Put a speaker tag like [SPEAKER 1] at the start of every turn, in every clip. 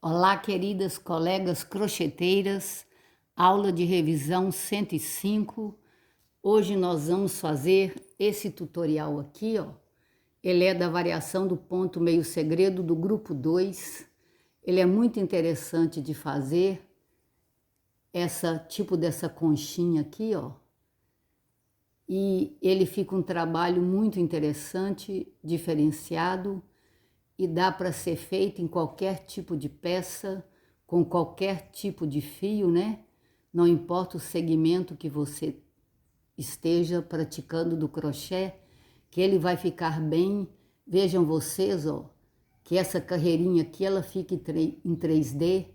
[SPEAKER 1] Olá, queridas colegas crocheteiras, aula de revisão 105. Hoje nós vamos fazer esse tutorial aqui, ó. Ele é da variação do ponto meio segredo do grupo 2. Ele é muito interessante de fazer, tipo dessa conchinha aqui, ó. E ele fica um trabalho muito interessante, diferenciado, e dá para ser feito em qualquer tipo de peça, com qualquer tipo de fio, né? Não importa o segmento que você esteja praticando do crochê, que ele vai ficar bem. Vejam vocês, ó, que essa carreirinha aqui, ela fica em 3D,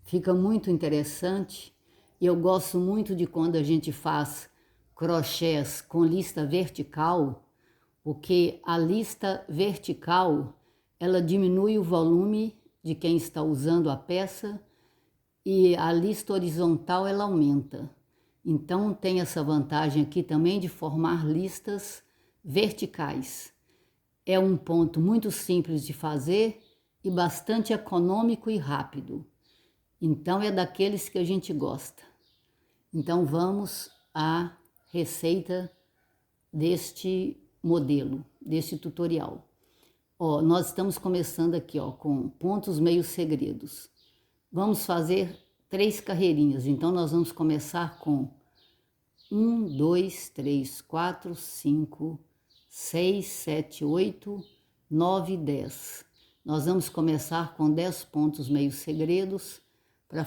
[SPEAKER 1] fica muito interessante. E eu gosto muito de quando a gente faz crochês com lista vertical, porque a lista vertical ela diminui o volume de quem está usando a peça e a lista horizontal ela aumenta. Então tem essa vantagem aqui também de formar listas verticais. É um ponto muito simples de fazer e bastante econômico e rápido. Então é daqueles que a gente gosta. Então vamos à receita deste modelo, deste tutorial. Ó, nós estamos começando aqui, ó, com pontos meio segredos. Vamos fazer 3 carreirinhas, então nós vamos começar com 1, 2, 3, 4, 5, 6, 7, 8, 9, 10. Nós vamos começar com 10 pontos meio segredos para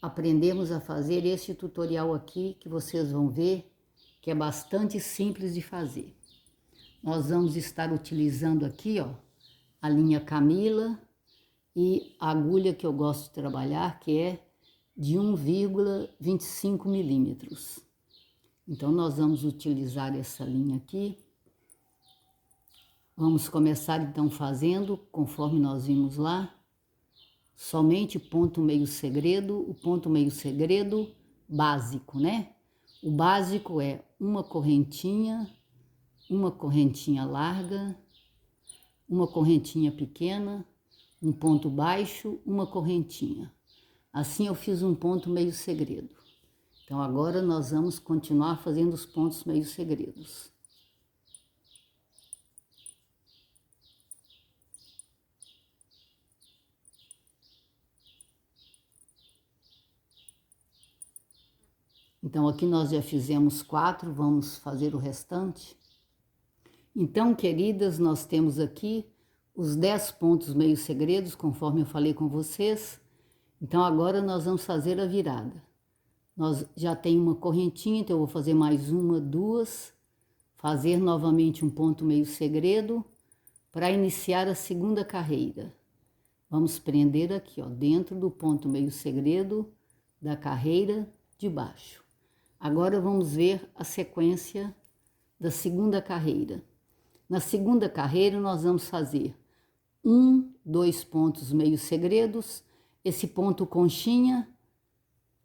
[SPEAKER 1] aprendermos a fazer este tutorial aqui que vocês vão ver, que é bastante simples de fazer. Nós vamos estar utilizando aqui, ó, a linha Camila e a agulha que eu gosto de trabalhar, que é de 1,25 milímetros. Então, nós vamos utilizar essa linha aqui. Vamos começar, então, fazendo, conforme nós vimos lá, somente ponto meio segredo, o ponto meio segredo básico, né? O básico é uma correntinha larga, uma correntinha pequena, um ponto baixo, uma correntinha. Assim eu fiz um ponto meio segredo. Então agora nós vamos continuar fazendo os pontos meio segredos. Então aqui nós já fizemos 4, vamos fazer o restante. Então, queridas, nós temos aqui os 10 pontos meio segredos, conforme eu falei com vocês. Então, agora nós vamos fazer a virada. Nós já tem uma correntinha, então eu vou fazer mais uma, 2, fazer novamente um ponto meio segredo para iniciar a segunda carreira. Vamos prender aqui, ó, dentro do ponto meio segredo da carreira de baixo. Agora vamos ver a sequência da segunda carreira. Na segunda carreira, nós vamos fazer 2 pontos meio segredos, esse ponto conchinha,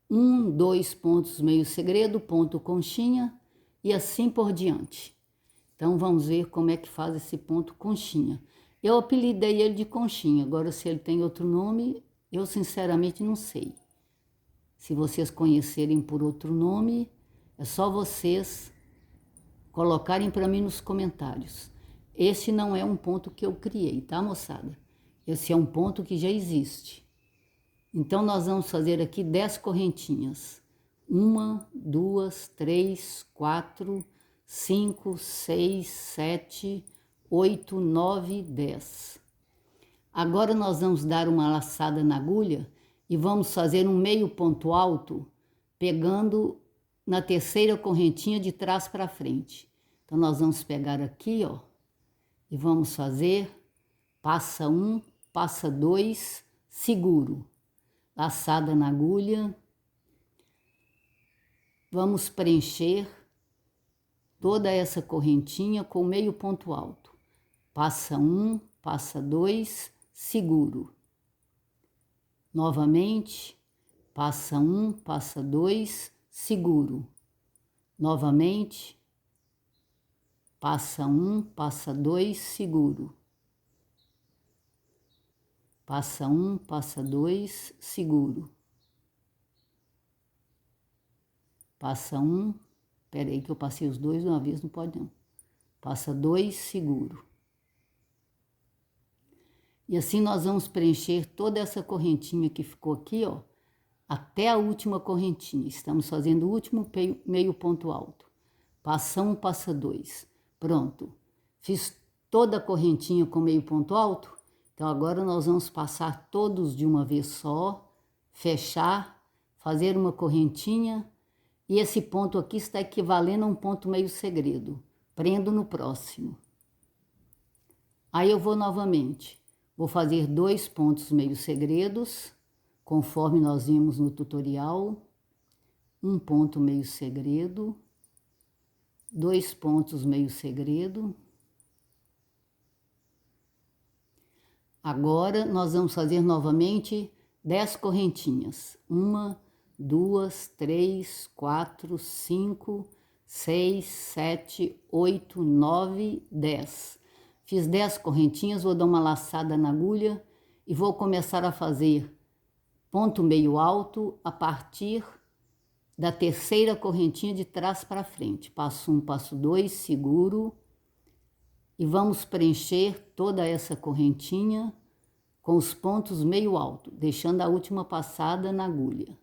[SPEAKER 1] 2 pontos meio segredo, ponto conchinha, e assim por diante. Então, vamos ver como é que faz esse ponto conchinha. Eu apelidei ele de conchinha, agora se ele tem outro nome, eu sinceramente não sei. Se vocês conhecerem por outro nome, é só vocês colocarem para mim nos comentários. Esse não é um ponto que eu criei, tá, moçada? Esse é um ponto que já existe. Então, nós vamos fazer aqui 10 correntinhas. 1, 2, 3, 4, 5, 6, 7, 8, 9, 10. Agora, nós vamos dar uma laçada na agulha e vamos fazer um meio ponto alto, pegando na terceira correntinha de trás para frente. Então, nós vamos pegar aqui, ó, e vamos fazer, passa 1, passa 2, seguro, laçada na agulha. Vamos preencher toda essa correntinha com meio ponto alto. Passa 1, passa 2, seguro. Novamente, passa 1, passa 2, seguro. Novamente, passa 1, passa 2, seguro. Passa um, passa dois, seguro. Passa um, peraí que eu passei os dois de uma vez, não pode não. Passa dois, seguro. E assim nós vamos preencher toda essa correntinha que ficou aqui, ó, até a última correntinha. Estamos fazendo o último meio ponto alto. Passa um, passa dois. Pronto. Fiz toda a correntinha com meio ponto alto. Então agora nós vamos passar todos de uma vez só, fechar, fazer uma correntinha. E esse ponto aqui está equivalendo a um ponto meio segredo. Prendo no próximo. Aí eu vou novamente. Vou fazer 2 pontos meio segredos, conforme nós vimos no tutorial. Um ponto meio segredo. 2 pontos meio segredo. Agora nós vamos fazer novamente 10 correntinhas. 1, 2, 3, 4, 5, 6, 7, 8, 9, 10. Fiz 10 correntinhas, vou dar uma laçada na agulha e vou começar a fazer ponto meio alto a partir da terceira correntinha de trás para frente. Passo um, passo dois, seguro e vamos preencher toda essa correntinha com os pontos meio alto, deixando a última passada na agulha,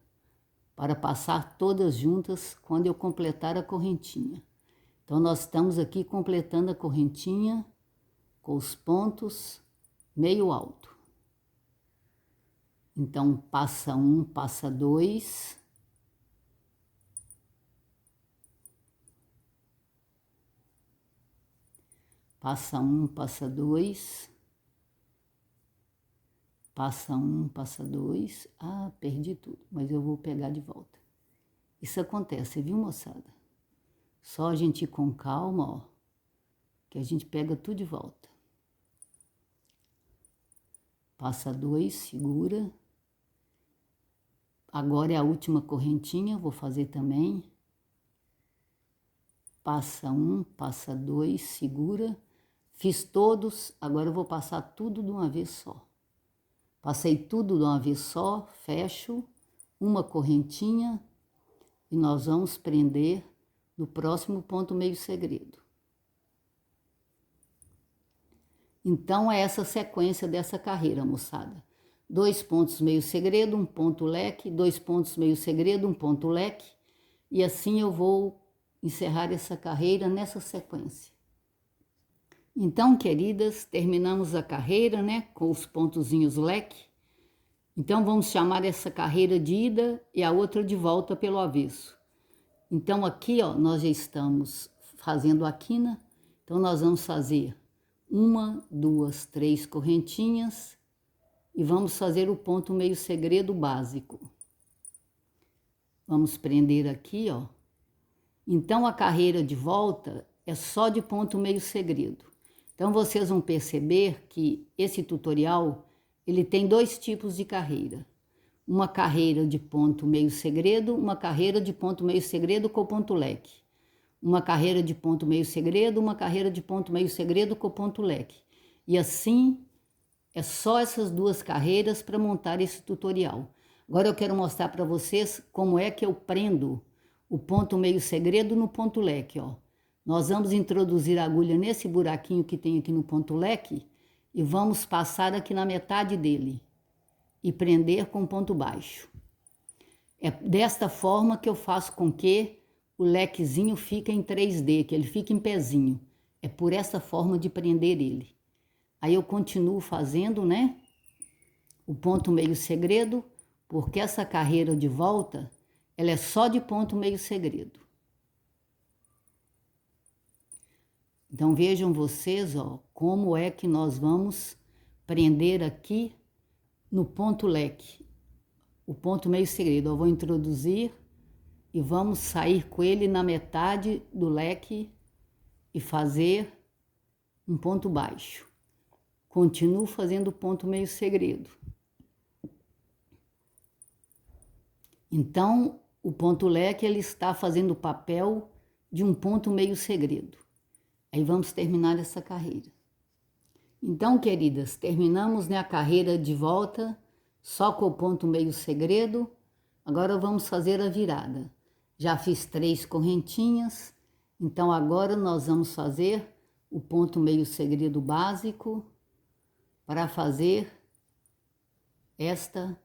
[SPEAKER 1] para passar todas juntas quando eu completar a correntinha. Então nós estamos aqui completando a correntinha com os pontos meio alto. Então, passa um, passa dois. Passa um, passa dois. Passa um, passa dois. Ah, perdi tudo, mas eu vou pegar de volta. Isso acontece, viu, moçada? Só a gente ir com calma, ó, que a gente pega tudo de volta. Passa dois, segura. Agora é a última correntinha, vou fazer também. Passa um, passa dois, segura. Fiz todos, agora eu vou passar tudo de uma vez só. Passei tudo de uma vez só, fecho uma correntinha e nós vamos prender no próximo ponto meio segredo. Então, é essa sequência dessa carreira, moçada. 2 pontos meio segredo, um ponto leque, 2 pontos meio segredo, um ponto leque. E assim eu vou encerrar essa carreira nessa sequência. Então, queridas, terminamos a carreira, né, com os pontozinhos leque. Então, vamos chamar essa carreira de ida e a outra de volta pelo avesso. Então, aqui, ó, nós já estamos fazendo a quina. Então, nós vamos fazer 1, 2, 3 correntinhas e vamos fazer o ponto meio segredo básico. Vamos prender aqui, ó. Então, a carreira de volta é só de ponto meio segredo. Então, vocês vão perceber que esse tutorial, ele tem 2 tipos de carreira. Uma carreira de ponto meio segredo, uma carreira de ponto meio segredo com ponto leque. Uma carreira de ponto meio segredo, uma carreira de ponto meio segredo com ponto leque. E assim, é só essas 2 carreiras para montar esse tutorial. Agora eu quero mostrar para vocês como é que eu prendo o ponto meio segredo no ponto leque, ó. Nós vamos introduzir a agulha nesse buraquinho que tem aqui no ponto leque e vamos passar aqui na metade dele e prender com ponto baixo. É desta forma que eu faço com que o lequezinho fique em 3D, que ele fique em pezinho. É por essa forma de prender ele. Aí eu continuo fazendo, né, o ponto meio segredo, porque essa carreira de volta, ela é só de ponto meio segredo. Então vejam vocês, ó, como é que nós vamos prender aqui no ponto leque, o ponto meio segredo. Eu vou introduzir e vamos sair com ele na metade do leque e fazer um ponto baixo. Continuo fazendo o ponto meio segredo. Então, o ponto leque, ele está fazendo o papel de um ponto meio segredo. Aí vamos terminar essa carreira. Então, queridas, terminamos, né, a carreira de volta só com o ponto meio segredo. Agora vamos fazer a virada. Já fiz 3 correntinhas, então agora nós vamos fazer o ponto meio segredo básico para fazer esta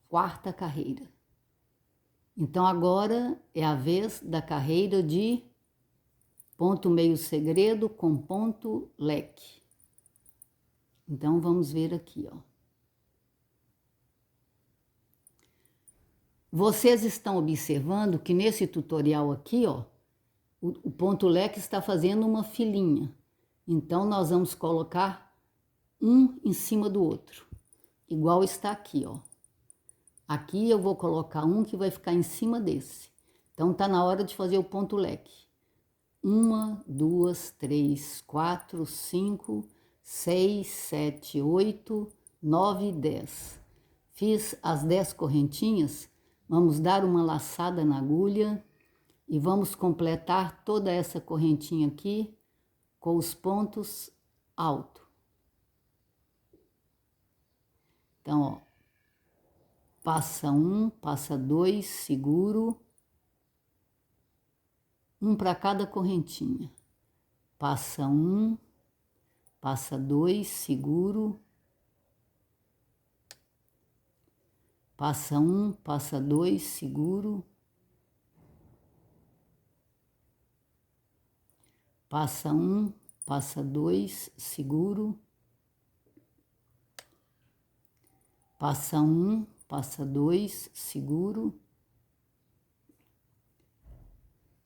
[SPEAKER 1] 4ª carreira. Então agora é a vez da carreira de ponto meio segredo com ponto leque. Então vamos ver aqui, ó. Vocês estão observando que nesse tutorial aqui, ó, o ponto leque está fazendo uma filinha. Então nós vamos colocar um em cima do outro, igual está aqui, ó. Aqui eu vou colocar um que vai ficar em cima desse. Então tá na hora de fazer o ponto leque. 1, 2, 3, 4, 5, 6, 7, 8, 9, 10. Fiz as 10 correntinhas, vamos dar uma laçada na agulha e vamos completar toda essa correntinha aqui com os pontos altos. Então, ó, passa 1, passa 2, seguro. Um para cada correntinha. Passa 1, passa 2, seguro. Passa 1, passa 2, seguro. Passa 1, passa 2, seguro. Passa 1, passa 2, seguro.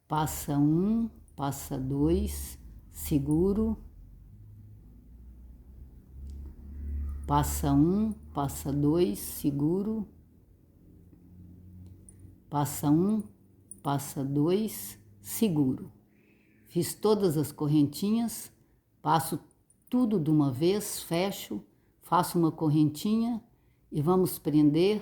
[SPEAKER 1] Passa 1, passa 2, seguro. Passa 1, passa 2, seguro. Passa 1, passa 2, seguro. Fiz todas as correntinhas, passo tudo de uma vez, fecho, faço uma correntinha e vamos prender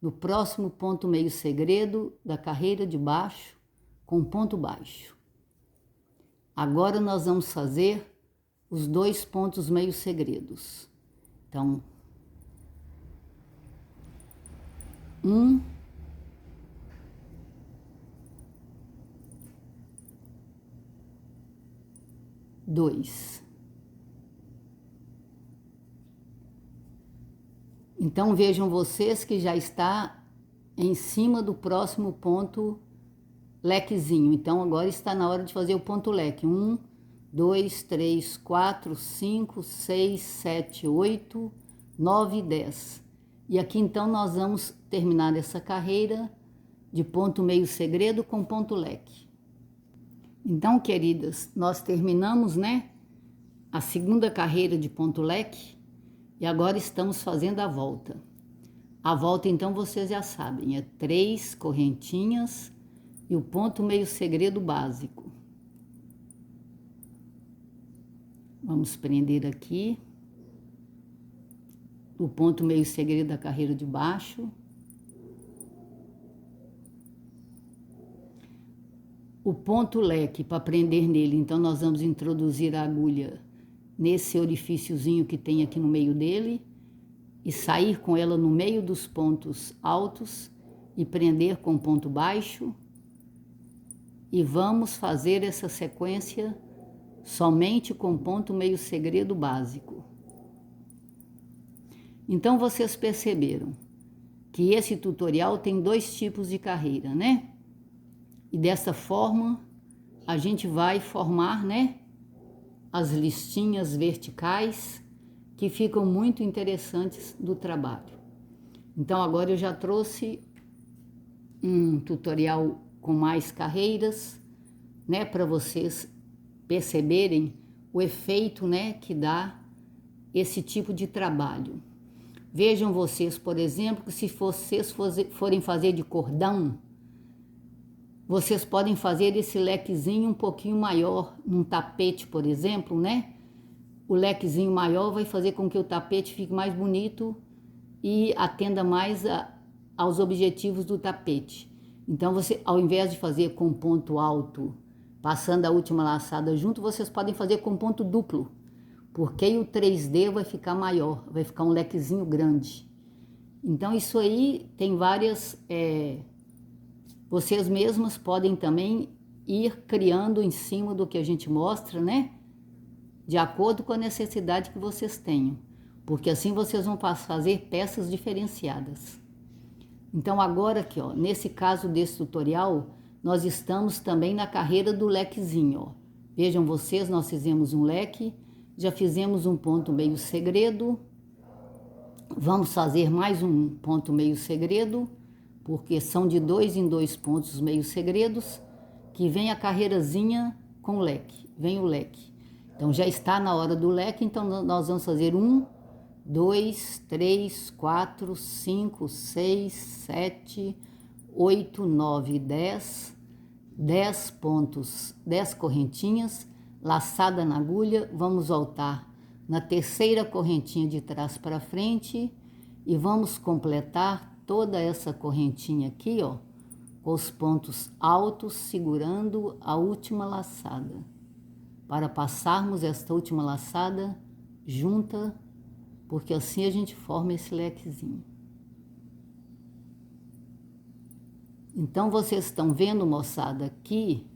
[SPEAKER 1] no próximo ponto meio segredo da carreira de baixo com ponto baixo. Agora nós vamos fazer os 2 pontos meio segredos. Então, 1, 2. Então vejam vocês que já está em cima do próximo ponto lequezinho. Então agora está na hora de fazer o ponto leque. 1, 2, 3, 4, 5, 6, 7, 8, 9, 10. E aqui então nós vamos terminar essa carreira de ponto meio segredo com ponto leque. Então, queridas, nós terminamos, né, a 2ª carreira de ponto leque e agora estamos fazendo a volta. A volta, então, vocês já sabem, é 3 correntinhas e o ponto meio segredo básico. Vamos prender aqui o ponto meio segredo da carreira de baixo. O ponto leque, para prender nele, então nós vamos introduzir a agulha nesse orifíciozinho que tem aqui no meio dele e sair com ela no meio dos pontos altos e prender com ponto baixo. E vamos fazer essa sequência somente com ponto meio segredo básico. Então vocês perceberam que esse tutorial tem 2 tipos de carreira, né? E dessa forma a gente vai formar, né, as listinhas verticais que ficam muito interessantes do trabalho. Então agora eu já trouxe um tutorial com mais carreiras, né, para vocês perceberem o efeito, né, que dá esse tipo de trabalho. Vejam vocês, por exemplo, que se vocês forem fazer de cordão, vocês podem fazer esse lequezinho um pouquinho maior num tapete, por exemplo, né? O lequezinho maior vai fazer com que o tapete fique mais bonito e atenda mais aos objetivos do tapete. Então, você, ao invés de fazer com ponto alto, passando a última laçada junto, vocês podem fazer com ponto duplo. porque aí o 3D vai ficar maior, vai ficar um lequezinho grande. Então isso aí tem várias, vocês mesmas podem também ir criando em cima do que a gente mostra, né? De acordo com a necessidade que vocês tenham, porque assim vocês vão fazer peças diferenciadas. Então agora aqui, ó, nesse caso desse tutorial, nós estamos também na carreira do lequezinho, ó. Vejam vocês, nós fizemos um leque, já fizemos um ponto meio segredo, vamos fazer mais um ponto meio segredo, porque são de 2 em 2 pontos meio segredos, que vem a carreirazinha com leque, vem o leque. Então já está na hora do leque, então nós vamos fazer 1, 2, 3, 4, 5, 6, 7, 8, 9, 10, 10 pontos, 10 correntinhas, laçada na agulha, vamos voltar na terceira correntinha de trás para frente e vamos completar toda essa correntinha aqui, ó, com os pontos altos, segurando a última laçada, para passarmos esta última laçada junta, porque assim a gente forma esse lequezinho. Então vocês estão vendo, moçada, aqui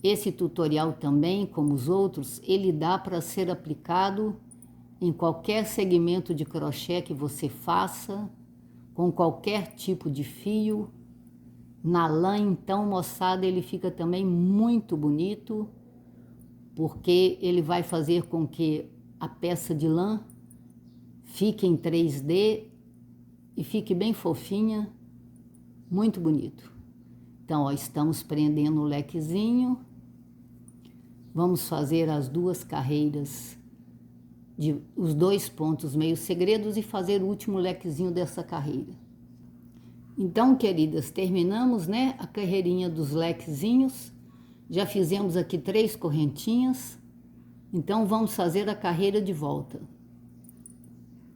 [SPEAKER 1] esse tutorial também, como os outros, ele dá para ser aplicado em qualquer segmento de crochê que você faça, com qualquer tipo de fio. Na lã, então, moçada, ele fica também muito bonito, porque ele vai fazer com que a peça de lã fique em 3D e fique bem fofinha, muito bonito. Então, ó, estamos prendendo o lequezinho. Vamos fazer as duas carreiras, os 2 pontos meio segredos e fazer o último lequezinho dessa carreira. Então, queridas, terminamos, né, a carreirinha dos lequezinhos. Já fizemos aqui 3 correntinhas. Então, vamos fazer a carreira de volta,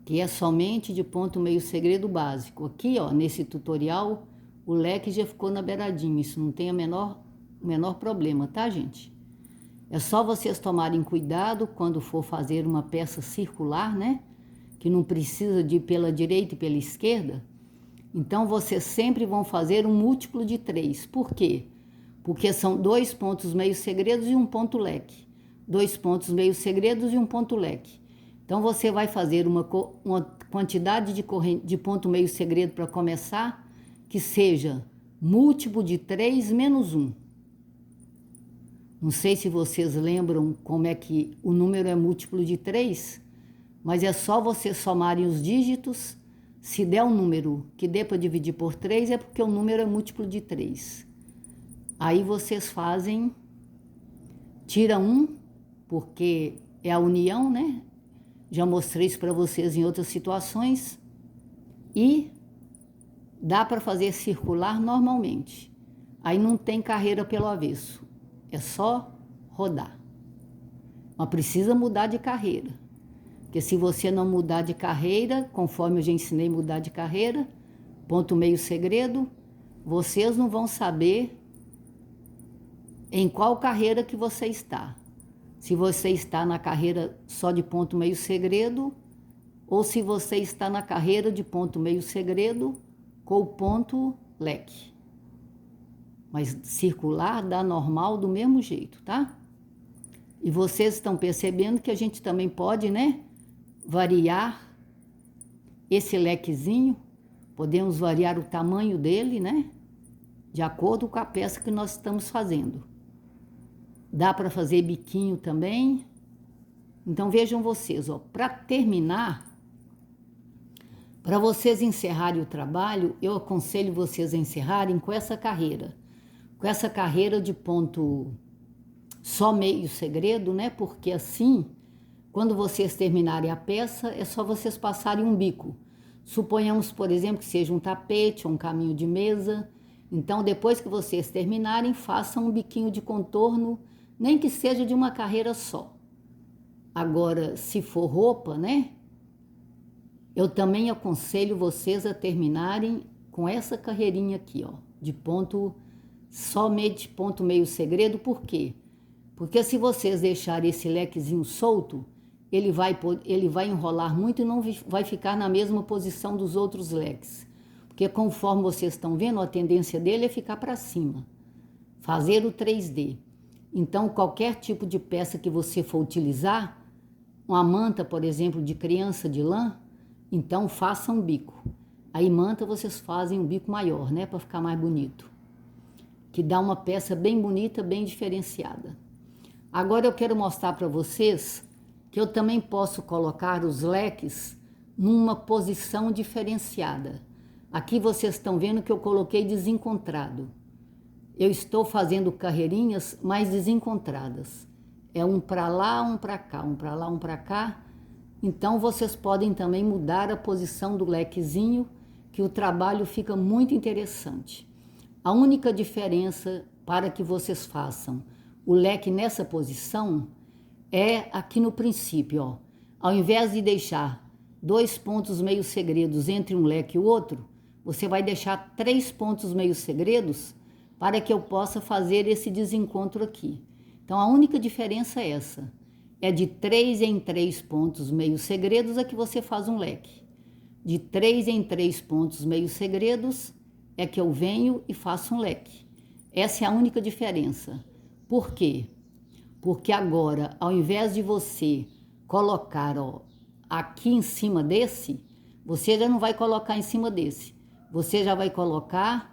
[SPEAKER 1] que é somente de ponto meio segredo básico. Aqui, ó, nesse tutorial, o leque já ficou na beiradinha. Isso não tem o menor problema, tá, gente? É só vocês tomarem cuidado quando for fazer uma peça circular, né? Que não precisa de ir pela direita e pela esquerda. Então, vocês sempre vão fazer um múltiplo de 3. Por quê? Porque são 2 pontos meio segredos e um ponto leque. 2 pontos meio segredos e um ponto leque. Então, você vai fazer uma quantidade de ponto meio segredo para começar, que seja múltiplo de 3 menos 1. Não sei se vocês lembram como é que o número é múltiplo de 3, mas é só vocês somarem os dígitos. Se der um número que dê para dividir por 3, é porque o número é múltiplo de 3. Aí vocês fazem, tira 1, porque é a união, né? Já mostrei isso para vocês em outras situações. E dá para fazer circular normalmente. Aí não tem carreira pelo avesso. É só rodar. Mas precisa mudar de carreira. Porque se você não mudar de carreira, conforme eu já ensinei mudar de carreira, ponto meio segredo, vocês não vão saber em qual carreira que você está. Se você está na carreira só de ponto meio segredo, ou se você está na carreira de ponto meio segredo com o ponto leque. Mas circular dá normal do mesmo jeito, tá? E vocês estão percebendo que a gente também pode, né, variar esse lequezinho. Podemos variar o tamanho dele, né, de acordo com a peça que nós estamos fazendo. Dá para fazer biquinho também. Então vejam vocês, ó, para terminar, para vocês encerrarem o trabalho, eu aconselho vocês a encerrarem com essa carreira. Com essa carreira de ponto só meio segredo, né? Porque assim, quando vocês terminarem a peça, é só vocês passarem um bico. Suponhamos, por exemplo, que seja um tapete ou um caminho de mesa. Então, depois que vocês terminarem, façam um biquinho de contorno, nem que seja de uma carreira só. Agora, se for roupa, né? Eu também aconselho vocês a terminarem com essa carreirinha aqui, ó, de ponto somente ponto meio segredo. Por quê? Porque se vocês deixarem esse lequezinho solto, ele vai enrolar muito e não vai ficar na mesma posição dos outros leques. Porque conforme vocês estão vendo, a tendência dele é ficar para cima, fazer o 3D. Então, qualquer tipo de peça que você for utilizar, uma manta, por exemplo, de criança de lã, então faça um bico. Aí manta vocês fazem um bico maior, né, para ficar mais bonito. Que dá uma peça bem bonita, bem diferenciada. Agora eu quero mostrar para vocês que eu também posso colocar os leques numa posição diferenciada. Aqui vocês estão vendo que eu coloquei desencontrado. Eu estou fazendo carreirinhas mais desencontradas. É um para lá, um para cá, um para lá, um para cá. Então vocês podem também mudar a posição do lequezinho, que o trabalho fica muito interessante. A única diferença para que vocês façam o leque nessa posição é aqui no princípio, ó. Ao invés de deixar 2 pontos meio segredos entre um leque e o outro, você vai deixar 3 pontos meio segredos para que eu possa fazer esse desencontro aqui. Então, a única diferença é essa. É de 3 em 3 pontos meio segredos é que você faz um leque. De 3 em 3 pontos meio segredos é que eu venho e faço um leque. Essa é a única diferença. Por quê? Porque agora, ao invés de você colocar, ó, aqui em cima desse, você já não vai colocar em cima desse. Você já vai colocar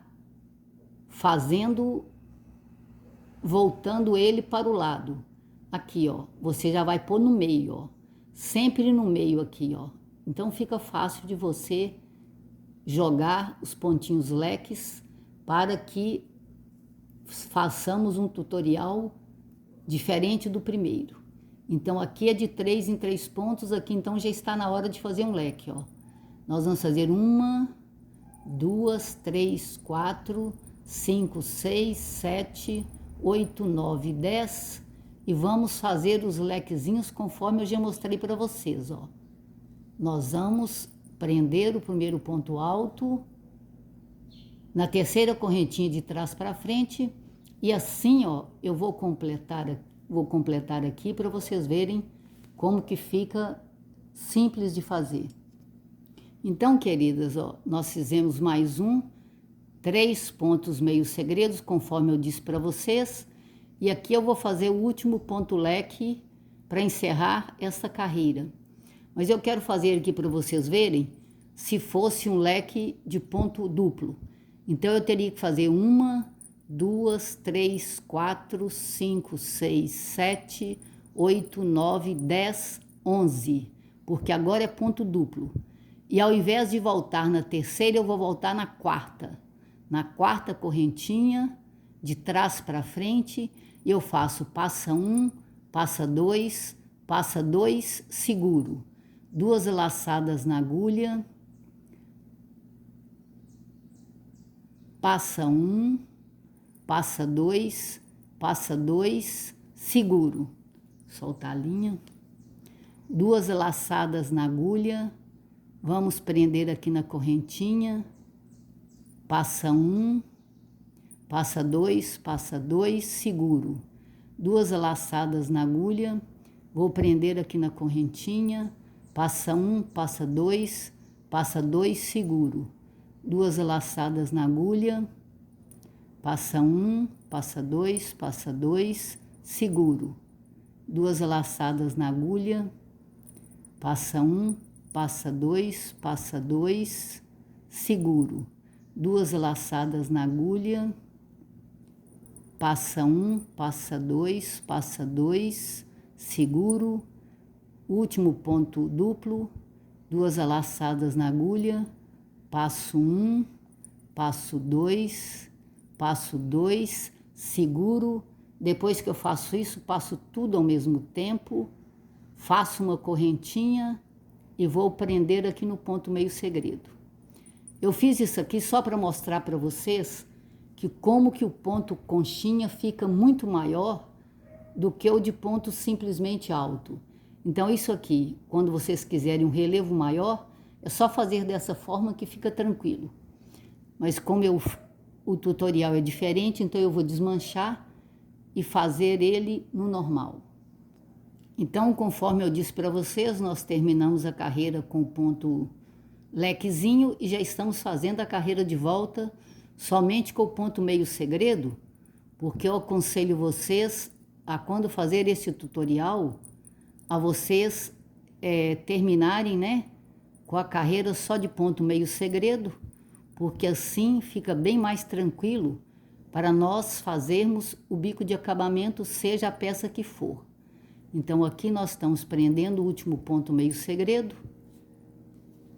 [SPEAKER 1] voltando ele para o lado. Aqui, ó, você já vai pôr no meio, ó. Sempre no meio aqui, ó. Então fica fácil de você jogar os pontinhos leques para que façamos um tutorial diferente do primeiro. Então aqui é de 3 em 3 pontos, aqui então já está na hora de fazer um leque, ó. Nós vamos fazer 1, 2, 3, 4, 5, 6, 7, 8, 9, 10 e vamos fazer os lequezinhos conforme eu já mostrei para vocês, ó. Nós vamos prender o primeiro ponto alto na terceira correntinha de trás para frente e assim, ó, eu vou completar aqui para vocês verem como que fica simples de fazer. Então, queridas, ó, nós fizemos mais 3 pontos meio segredos, conforme eu disse para vocês. E aqui eu vou fazer o último ponto leque para encerrar essa carreira. Mas eu quero fazer aqui para vocês verem se fosse um leque de ponto duplo. Então, eu teria que fazer 1, 2, 3, 4, 5, 6, 7, 8, 9, 10, 11. Porque agora é ponto duplo. E ao invés de voltar na terceira, eu vou voltar na quarta. Na quarta correntinha, de trás para frente, eu faço passa 1, passa 2, seguro. 2 laçadas na agulha. Passa 1, passa 2, seguro. Soltar a linha. 2 laçadas na agulha. Vamos prender aqui na correntinha, passa 1, passa 2, seguro. 2 laçadas na agulha, vou prender aqui na correntinha, passa 1, passa 2, seguro. 2 laçadas na agulha, passa 1, passa 2, seguro. 2 laçadas na agulha, passa 1, passa 2, seguro. 2 laçadas na agulha, passa 1, passa 2, seguro. Último ponto duplo, 2 laçadas na agulha, passo 1, passo 2, seguro. Depois que eu faço isso, passo tudo ao mesmo tempo, faço uma correntinha e vou prender aqui no ponto meio segredo. Eu fiz isso aqui só para mostrar para vocês que como que o ponto conchinha fica muito maior do que o de ponto simplesmente alto. Então isso aqui, quando vocês quiserem um relevo maior, é só fazer dessa forma que fica tranquilo. Mas como o tutorial é diferente, então eu vou desmanchar e fazer ele no normal. Então, conforme eu disse para vocês, nós terminamos a carreira com o ponto lequezinho e já estamos fazendo a carreira de volta somente com o ponto meio segredo, porque eu aconselho vocês a, quando fazer esse tutorial, a vocês terminarem, né, com a carreira só de ponto meio segredo, porque assim fica bem mais tranquilo para nós fazermos o bico de acabamento, seja a peça que for. Então aqui nós estamos prendendo o último ponto meio segredo.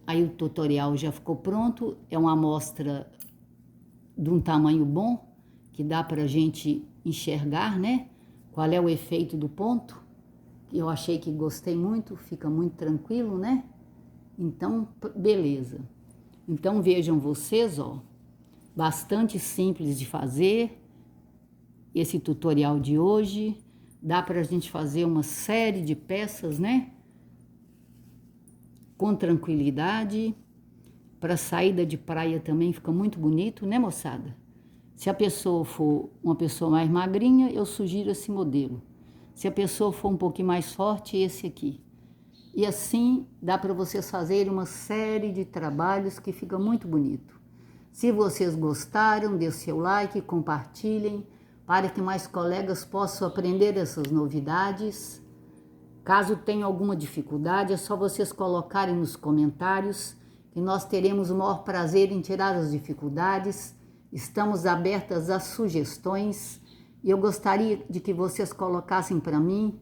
[SPEAKER 1] Aí o tutorial já ficou pronto, é uma amostra de um tamanho bom, que dá para a gente enxergar, né, qual é o efeito do ponto. Eu achei que gostei muito, fica muito tranquilo, né? Então, beleza. Então vejam vocês, ó, bastante simples de fazer esse tutorial de hoje. Dá para a gente fazer uma série de peças, né? Com tranquilidade. Para saída de praia também fica muito bonito, né, moçada? Se a pessoa for uma pessoa mais magrinha, eu sugiro esse modelo. Se a pessoa for um pouquinho mais forte, esse aqui. E assim dá para vocês fazerem uma série de trabalhos que fica muito bonito. Se vocês gostaram, dê seu like, compartilhem, para que mais colegas possam aprender essas novidades. Caso tenham alguma dificuldade, é só vocês colocarem nos comentários, que nós teremos o maior prazer em tirar as dificuldades. Estamos abertas às sugestões e eu gostaria de que vocês colocassem para mim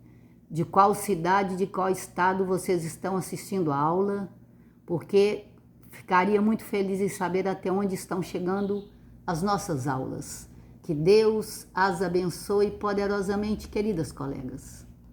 [SPEAKER 1] de qual cidade, de qual estado vocês estão assistindo a aula, porque ficaria muito feliz em saber até onde estão chegando as nossas aulas. Que Deus as abençoe poderosamente, queridas colegas.